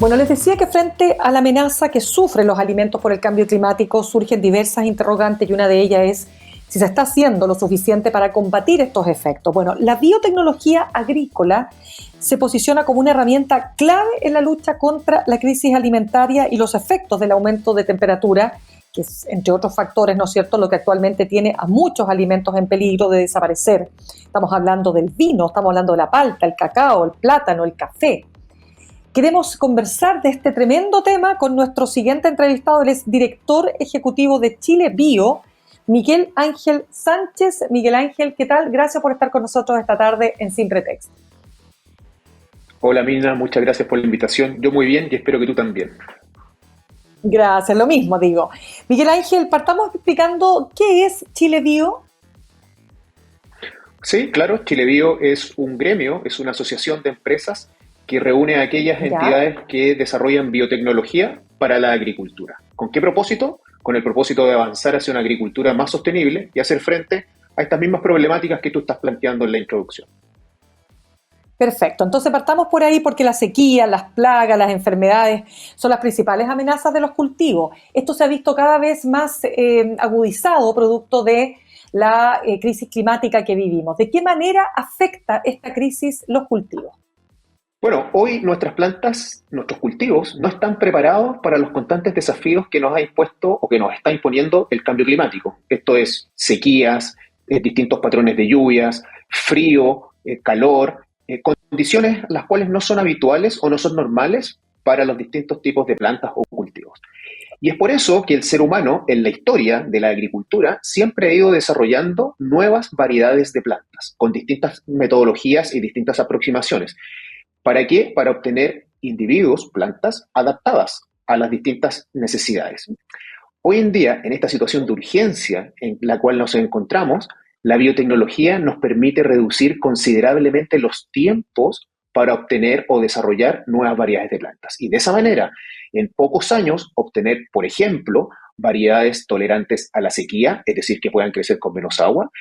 Bueno, les decía que frente a la amenaza que sufren los alimentos por el cambio climático surgen diversas interrogantes y una de ellas es si se está haciendo lo suficiente para combatir estos efectos. Bueno, la biotecnología agrícola se posiciona como una herramienta clave en la lucha contra la crisis alimentaria y los efectos del aumento de temperatura, que es, entre otros factores, ¿no es cierto?, lo que actualmente tiene a muchos alimentos en peligro de desaparecer. Estamos hablando del vino, estamos hablando de la palta, el cacao, el plátano, el café. Queremos conversar de este tremendo tema con nuestro siguiente entrevistado. Él es director ejecutivo de Chile Bio, Miguel Ángel Sánchez. Miguel Ángel, ¿qué tal? Gracias por estar con nosotros esta tarde en Sin Pretexto. Hola Mina, muchas gracias por la invitación. Yo muy bien y espero que tú también. Gracias, lo mismo digo. Miguel Ángel, partamos explicando qué es Chile Bio. Sí, claro, Chile Bio es un gremio, es una asociación de empresas que reúne a aquellas Ya. entidades que desarrollan biotecnología para la agricultura. ¿Con qué propósito? Con el propósito de avanzar hacia una agricultura más sostenible y hacer frente a estas mismas problemáticas que tú estás planteando en la introducción. Perfecto, entonces partamos por ahí porque la sequía, las plagas, las enfermedades son las principales amenazas de los cultivos. Esto se ha visto cada vez más agudizado producto de la crisis climática que vivimos. ¿De qué manera afecta esta crisis los cultivos? Bueno, hoy nuestras plantas, nuestros cultivos, no están preparados para los constantes desafíos que nos ha impuesto o que nos está imponiendo el cambio climático. Esto es sequías, distintos patrones de lluvias, frío, calor, condiciones las cuales no son habituales o no son normales para los distintos tipos de plantas o cultivos. Y es por eso que el ser humano, en la historia de la agricultura, siempre ha ido desarrollando nuevas variedades de plantas, con distintas metodologías y distintas aproximaciones. ¿Para qué? Para obtener individuos, plantas adaptadas a las distintas necesidades. Hoy en día, en esta situación de urgencia en la cual nos encontramos, la biotecnología nos permite reducir considerablemente los tiempos para obtener o desarrollar nuevas variedades de plantas. Y de esa manera, en pocos años, obtener, por ejemplo, variedades tolerantes a la sequía, es decir, que puedan crecer con menos agua,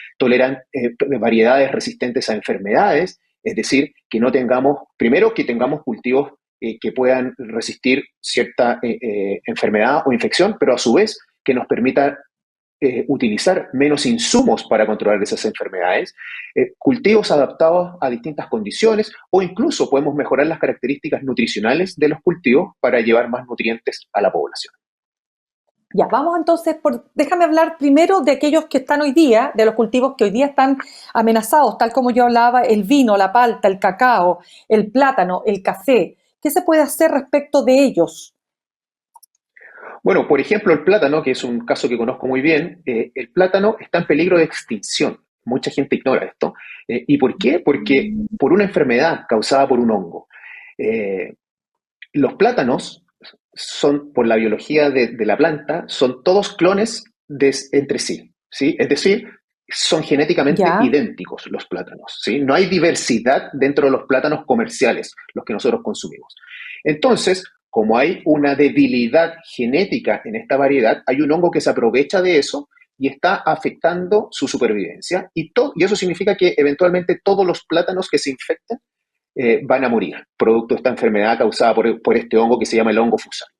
variedades resistentes a enfermedades, es decir, que no tengamos, primero que tengamos cultivos que puedan resistir cierta enfermedad o infección, pero a su vez que nos permita utilizar menos insumos para controlar esas enfermedades, cultivos adaptados a distintas condiciones o incluso podemos mejorar las características nutricionales de los cultivos para llevar más nutrientes a la población. Ya, vamos entonces déjame hablar primero de aquellos que están hoy día, de los cultivos que hoy día están amenazados, tal como yo hablaba, el vino, la palta, el cacao, el plátano, el café. ¿Qué se puede hacer respecto de ellos? Bueno, por ejemplo, el plátano, que es un caso que conozco muy bien, el plátano está en peligro de extinción. Mucha gente ignora esto. ¿Y por qué? Porque por una enfermedad causada por un hongo. Eh, los plátanos son, por la biología de la planta, son todos clones entre sí, ¿sí? Es decir, son genéticamente Ya. idénticos los plátanos, ¿sí? No hay diversidad dentro de los plátanos comerciales, los que nosotros consumimos. Entonces, como hay una debilidad genética en esta variedad, hay un hongo que se aprovecha de eso y está afectando su supervivencia. Y eso significa que eventualmente todos los plátanos que se infecten van a morir, producto de esta enfermedad causada por este hongo que se llama el hongo fusarium.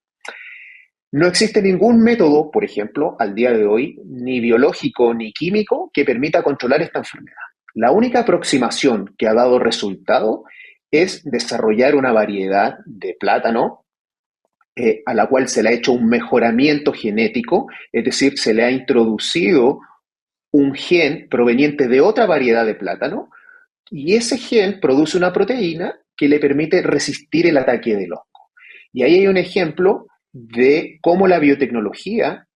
No existe ningún método, por ejemplo, al día de hoy, ni biológico ni químico, que permita controlar esta enfermedad. La única aproximación que ha dado resultado es desarrollar una variedad de plátano a la cual se le ha hecho un mejoramiento genético, es decir, se le ha introducido un gen proveniente de otra variedad de plátano y ese gen produce una proteína que le permite resistir el ataque del hongo. Y ahí hay un ejemplo de cómo la biotecnología,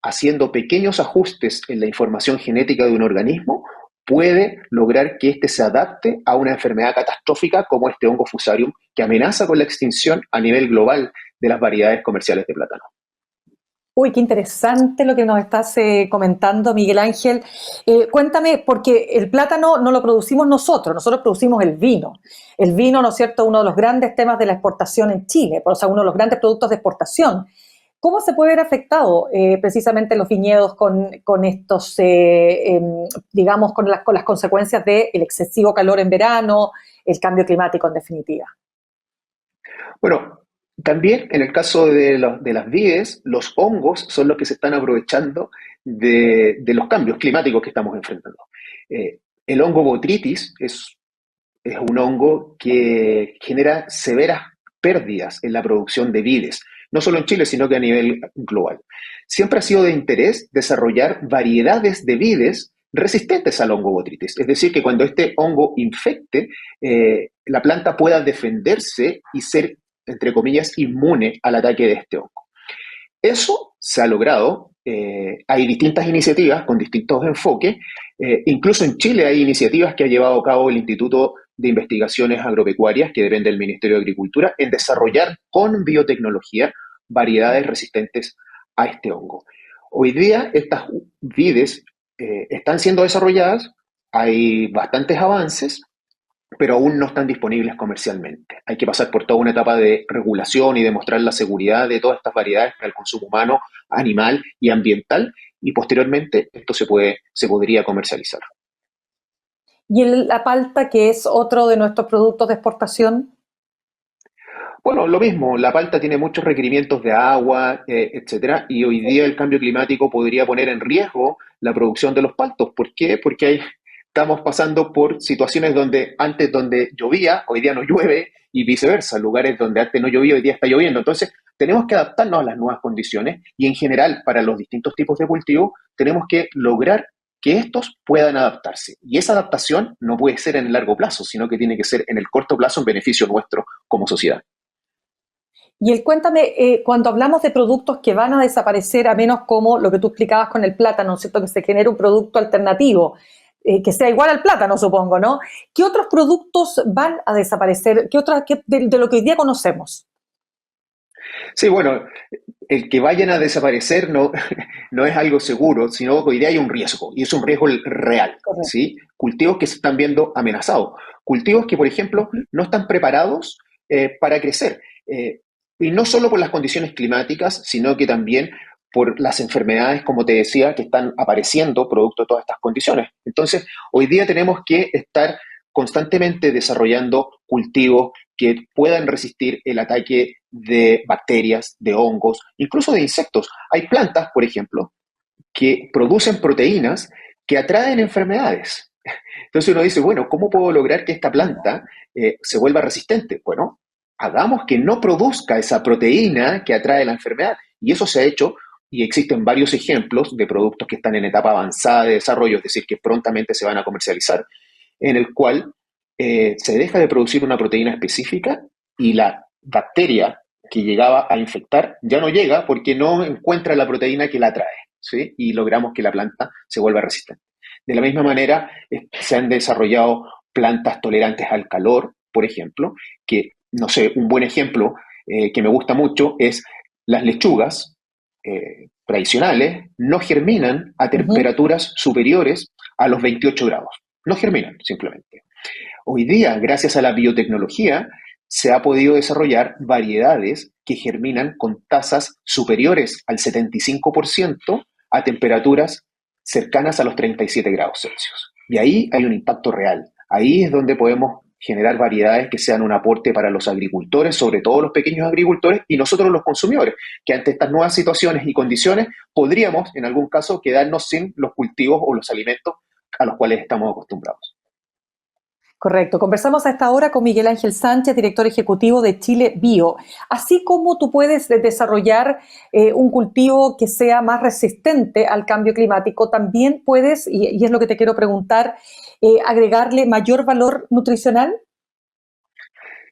haciendo pequeños ajustes en la información genética de un organismo, puede lograr que éste se adapte a una enfermedad catastrófica como este hongo fusarium, que amenaza con la extinción a nivel global de las variedades comerciales de plátano. Uy, qué interesante lo que nos estás comentando, Miguel Ángel. Cuéntame, porque el plátano no lo producimos nosotros producimos el vino. El vino, ¿no es cierto?, uno de los grandes temas de la exportación en Chile, o sea, uno de los grandes productos de exportación. ¿Cómo se puede ver afectado precisamente los viñedos con estos, digamos, con las consecuencias del excesivo calor en verano, el cambio climático en definitiva? Bueno, También en el caso de las vides, los hongos son los que se están aprovechando de los cambios climáticos que estamos enfrentando. El hongo botrytis es un hongo que genera severas pérdidas en la producción de vides, no solo en Chile, sino que a nivel global. Siempre ha sido de interés desarrollar variedades de vides resistentes al hongo botrytis, es decir, que cuando este hongo infecte, la planta pueda defenderse y ser, entre comillas, inmune al ataque de este hongo. Eso se ha logrado. Hay distintas iniciativas con distintos enfoques. Incluso en Chile hay iniciativas que ha llevado a cabo el Instituto de Investigaciones Agropecuarias, que depende del Ministerio de Agricultura, en desarrollar con biotecnología variedades resistentes a este hongo. Hoy día estas vides están siendo desarrolladas, hay bastantes avances, pero aún no están disponibles comercialmente. Hay que pasar por toda una etapa de regulación y demostrar la seguridad de todas estas variedades para el consumo humano, animal y ambiental, y posteriormente esto se podría comercializar. Y la palta, que es otro de nuestros productos de exportación. Bueno, lo mismo, la palta tiene muchos requerimientos de agua, etcétera, y hoy día el cambio climático podría poner en riesgo la producción de los paltos. ¿Por qué? Porque estamos pasando por situaciones donde antes donde llovía, hoy día no llueve, y viceversa, lugares donde antes no llovía, hoy día está lloviendo. Entonces, tenemos que adaptarnos a las nuevas condiciones y en general, para los distintos tipos de cultivo, tenemos que lograr que estos puedan adaptarse. Y esa adaptación no puede ser en el largo plazo, sino que tiene que ser en el corto plazo en beneficio nuestro como sociedad. Y cuéntame, cuando hablamos de productos que van a desaparecer, a menos como lo que tú explicabas con el plátano, ¿no es cierto? Que se genere un producto alternativo, que sea igual al plátano, supongo, ¿no? ¿Qué otros productos van a desaparecer? ¿Qué otras, de lo que hoy día conocemos? Sí, bueno, el que vayan a desaparecer no, no es algo seguro, sino que hoy día hay un riesgo, y es un riesgo real, Correcto. ¿sí? Cultivos que se están viendo amenazados, cultivos que, por ejemplo, Ujú. no están preparados para crecer, y no solo por las condiciones climáticas, sino que también por las enfermedades, como te decía, que están apareciendo producto de todas estas condiciones. Entonces, hoy día tenemos que estar constantemente desarrollando cultivos que puedan resistir el ataque de bacterias, de hongos, incluso de insectos. Hay plantas, por ejemplo, que producen proteínas que atraen enfermedades. Entonces uno dice, bueno, ¿cómo puedo lograr que esta planta se vuelva resistente? Bueno, hagamos que no produzca esa proteína que atrae la enfermedad. Y eso se ha hecho y existen varios ejemplos de productos que están en etapa avanzada de desarrollo, es decir, que prontamente se van a comercializar, en el cual se deja de producir una proteína específica y la bacteria que llegaba a infectar ya no llega porque no encuentra la proteína que la atrae, ¿sí? Y logramos que la planta se vuelva resistente. De la misma manera, se han desarrollado plantas tolerantes al calor, por ejemplo, que, no sé, un buen ejemplo que me gusta mucho es las lechugas tradicionales no germinan a Ujú. temperaturas superiores a los 28 grados. No germinan, simplemente. Hoy día, gracias a la biotecnología, se ha podido desarrollar variedades que germinan con tasas superiores al 75% a temperaturas cercanas a los 37 grados Celsius. Y ahí hay un impacto real. Ahí es donde podemos generar variedades que sean un aporte para los agricultores, sobre todo los pequeños agricultores, y nosotros los consumidores, que ante estas nuevas situaciones y condiciones podríamos, en algún caso, quedarnos sin los cultivos o los alimentos a los cuales estamos acostumbrados. Correcto. Conversamos a esta hora con Miguel Ángel Sánchez, director ejecutivo de Chile Bio. Así como tú puedes desarrollar un cultivo que sea más resistente al cambio climático, también puedes, y es lo que te quiero preguntar, agregarle mayor valor nutricional.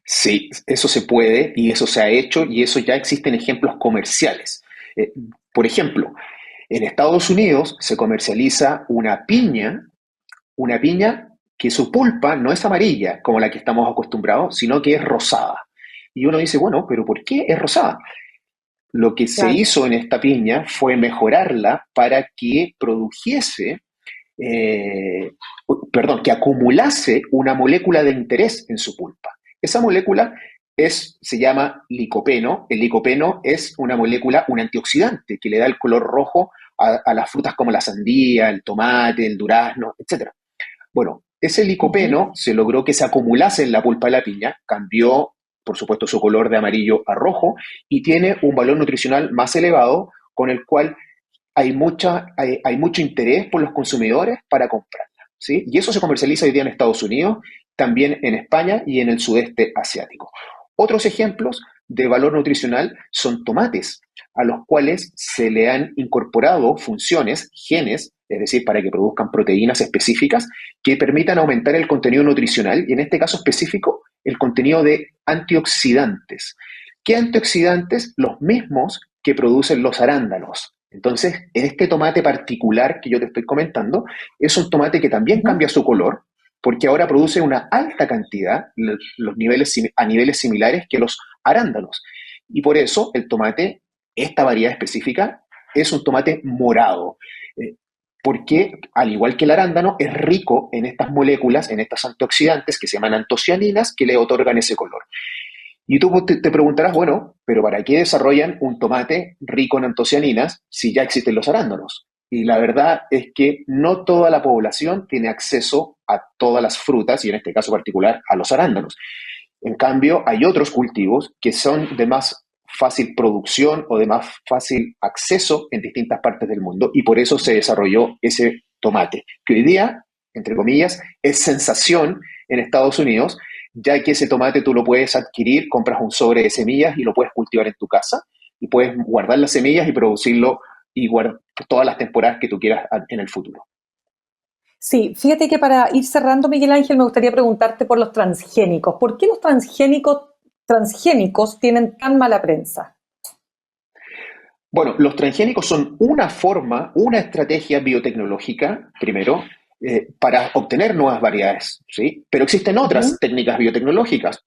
Sí, eso se puede y eso se ha hecho y eso ya existen ejemplos comerciales. Eh, por ejemplo, en Estados Unidos se comercializa una piña que su pulpa no es amarilla como la que estamos acostumbrados, sino que es rosada. Y uno dice, bueno, pero ¿por qué es rosada? Lo que se Claro. hizo en esta piña fue mejorarla para que produjese, eh, perdón, que acumulase una molécula de interés en su pulpa. Esa molécula se llama licopeno. El licopeno es una molécula, un antioxidante que le da el color rojo a las frutas como la sandía, el tomate, el durazno, etc. Bueno, ese Ujú. licopeno se logró que se acumulase en la pulpa de la piña, cambió por supuesto, su color de amarillo a rojo, y tiene un valor nutricional más elevado, con el cual hay mucho interés por los consumidores para comprarla, ¿sí? Y eso se comercializa hoy día en Estados Unidos, también en España y en el sudeste asiático. Otros ejemplos de valor nutricional son tomates, a los cuales se le han incorporado funciones, genes, es decir, para que produzcan proteínas específicas que permitan aumentar el contenido nutricional y en este caso específico el contenido de antioxidantes. ¿Qué antioxidantes? Los mismos que producen los arándanos. Entonces, este tomate particular que yo te estoy comentando es un tomate que también Ujú. cambia su color porque ahora produce una alta cantidad a niveles similares que los arándanos. Y por eso el tomate, esta variedad específica, es un tomate morado. Eh, Porque, al igual que el arándano, es rico en estas moléculas, en estas antioxidantes que se llaman antocianinas, que le otorgan ese color. Y tú te preguntarás, bueno, pero ¿para qué desarrollan un tomate rico en antocianinas si ya existen los arándanos? Y la verdad es que no toda la población tiene acceso a todas las frutas, y en este caso particular a los arándanos. En cambio, hay otros cultivos que son de más fácil producción o de más fácil acceso en distintas partes del mundo, y por eso se desarrolló ese tomate, que hoy día, entre comillas, es sensación en Estados Unidos, ya que ese tomate tú lo puedes adquirir, compras un sobre de semillas y lo puedes cultivar en tu casa, y puedes guardar las semillas y producirlo y guardar todas las temporadas que tú quieras en el futuro. Sí, fíjate que para ir cerrando, Miguel Ángel, me gustaría preguntarte por los transgénicos. ¿Por qué los transgénicos tienen tan mala prensa? Bueno, los transgénicos son una forma, una estrategia biotecnológica, primero, para obtener nuevas variedades, ¿sí? Pero existen otras Ujú. técnicas biotecnológicas.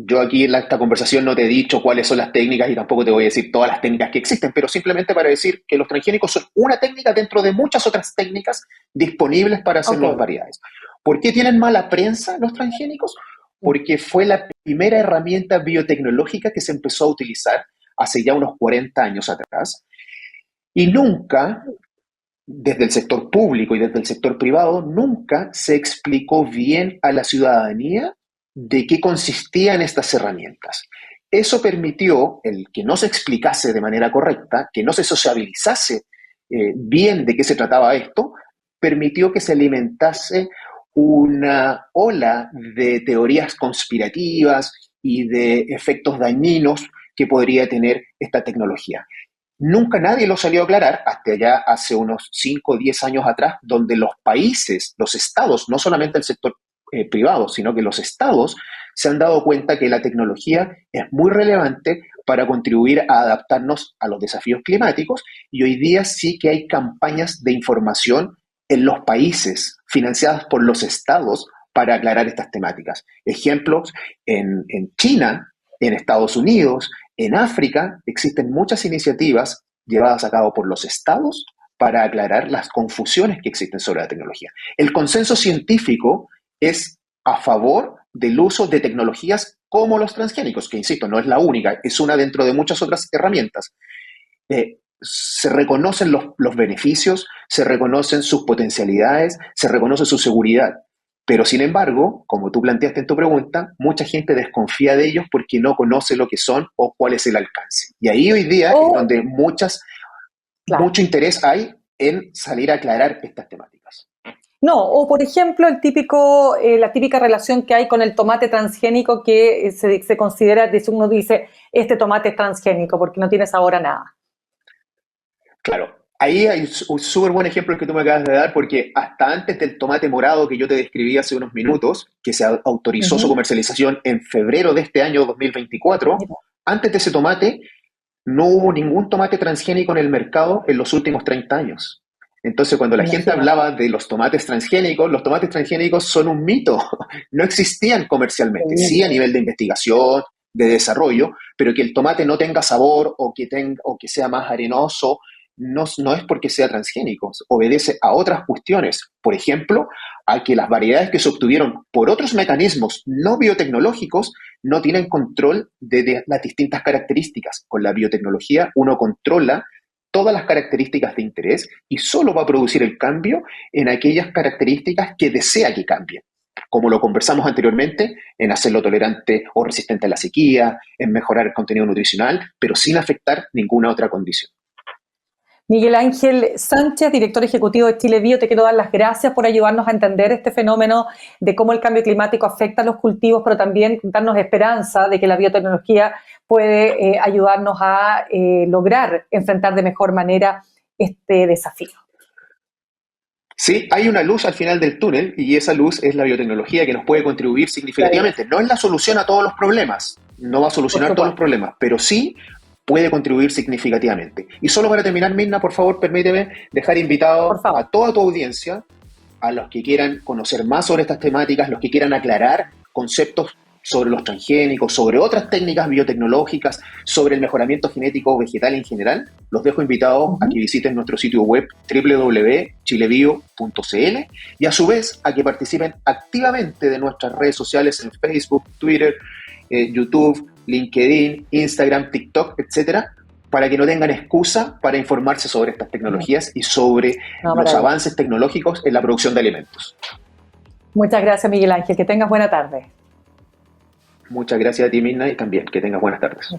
Yo aquí en esta conversación no te he dicho cuáles son las técnicas y tampoco te voy a decir todas las técnicas que existen, pero simplemente para decir que los transgénicos son una técnica dentro de muchas otras técnicas disponibles para hacer Ok. nuevas variedades. ¿Por qué tienen mala prensa los transgénicos? Porque fue la primera herramienta biotecnológica que se empezó a utilizar hace ya unos 40 años atrás y nunca, desde el sector público y desde el sector privado, nunca se explicó bien a la ciudadanía de qué consistían estas herramientas. Eso permitió el que no se explicase de manera correcta, que no se sociabilizase bien de qué se trataba esto, permitió que se alimentase una ola de teorías conspirativas y de efectos dañinos que podría tener esta tecnología. Nunca nadie lo salió a aclarar hasta allá hace unos 5 o 10 años atrás, donde los países, los estados, no solamente el sector privado, sino que los estados se han dado cuenta que la tecnología es muy relevante para contribuir a adaptarnos a los desafíos climáticos y hoy día sí que hay campañas de información en los países financiadas por los estados para aclarar estas temáticas. Ejemplos, en China, en Estados Unidos, en África existen muchas iniciativas llevadas a cabo por los estados para aclarar las confusiones que existen sobre la tecnología. El consenso científico es a favor del uso de tecnologías como los transgénicos, que insisto, no es la única, es una dentro de muchas otras herramientas. Se reconocen los beneficios, se reconocen sus potencialidades, se reconoce su seguridad, pero sin embargo, como tú planteaste en tu pregunta, mucha gente desconfía de ellos porque no conoce lo que son o cuál es el alcance. Y ahí hoy día es O, donde claro. mucho interés hay en salir a aclarar estas temáticas. No, o por ejemplo, la típica relación que hay con el tomate transgénico que se considera, uno dice, este tomate es transgénico porque no tiene sabor a nada. Claro, ahí hay un súper buen ejemplo el que tú me acabas de dar, porque hasta antes del tomate morado que yo te describí hace unos minutos, que se autorizó su Ujú. comercialización en febrero de este año 2024, Mira, antes de ese tomate no hubo ningún tomate transgénico en el mercado en los últimos 30 años. Entonces, cuando la gente imagínate. hablaba de los tomates transgénicos son un mito, no existían comercialmente, sí a nivel de investigación, de desarrollo, pero que el tomate no tenga sabor o que sea más arenoso no es porque sea transgénico, obedece a otras cuestiones. Por ejemplo, a que las variedades que se obtuvieron por otros mecanismos no biotecnológicos no tienen control de las distintas características. Con la biotecnología uno controla todas las características de interés y solo va a producir el cambio en aquellas características que desea que cambien. como lo conversamos anteriormente, en hacerlo tolerante o resistente a la sequía, en mejorar el contenido nutricional, pero sin afectar ninguna otra condición. Miguel Ángel Sánchez, director ejecutivo de Chile Bio, te quiero dar las gracias por ayudarnos a entender este fenómeno de cómo el cambio climático afecta a los cultivos, pero también darnos esperanza de que la biotecnología puede ayudarnos a lograr enfrentar de mejor manera este desafío. Sí, hay una luz al final del túnel y esa luz es la biotecnología que nos puede contribuir significativamente. No es la solución a todos los problemas, no va a solucionar todos los problemas, pero sí puede contribuir significativamente. Y solo para terminar, Mirna, por favor, permíteme dejar invitado a toda tu audiencia, a los que quieran conocer más sobre estas temáticas, los que quieran aclarar conceptos sobre los transgénicos, sobre otras técnicas biotecnológicas, sobre el mejoramiento genético vegetal en general, los dejo invitados a que visiten nuestro sitio web www.chilebio.cl y a su vez a que participen activamente de nuestras redes sociales en Facebook, Twitter, YouTube, LinkedIn, Instagram, TikTok, etcétera, para que no tengan excusa para informarse sobre estas tecnologías y sobre los avances tecnológicos en la producción de alimentos. Muchas gracias, Miguel Ángel. Que tengas buena tarde. Muchas gracias a ti, Mirna, y también que tengas buenas tardes.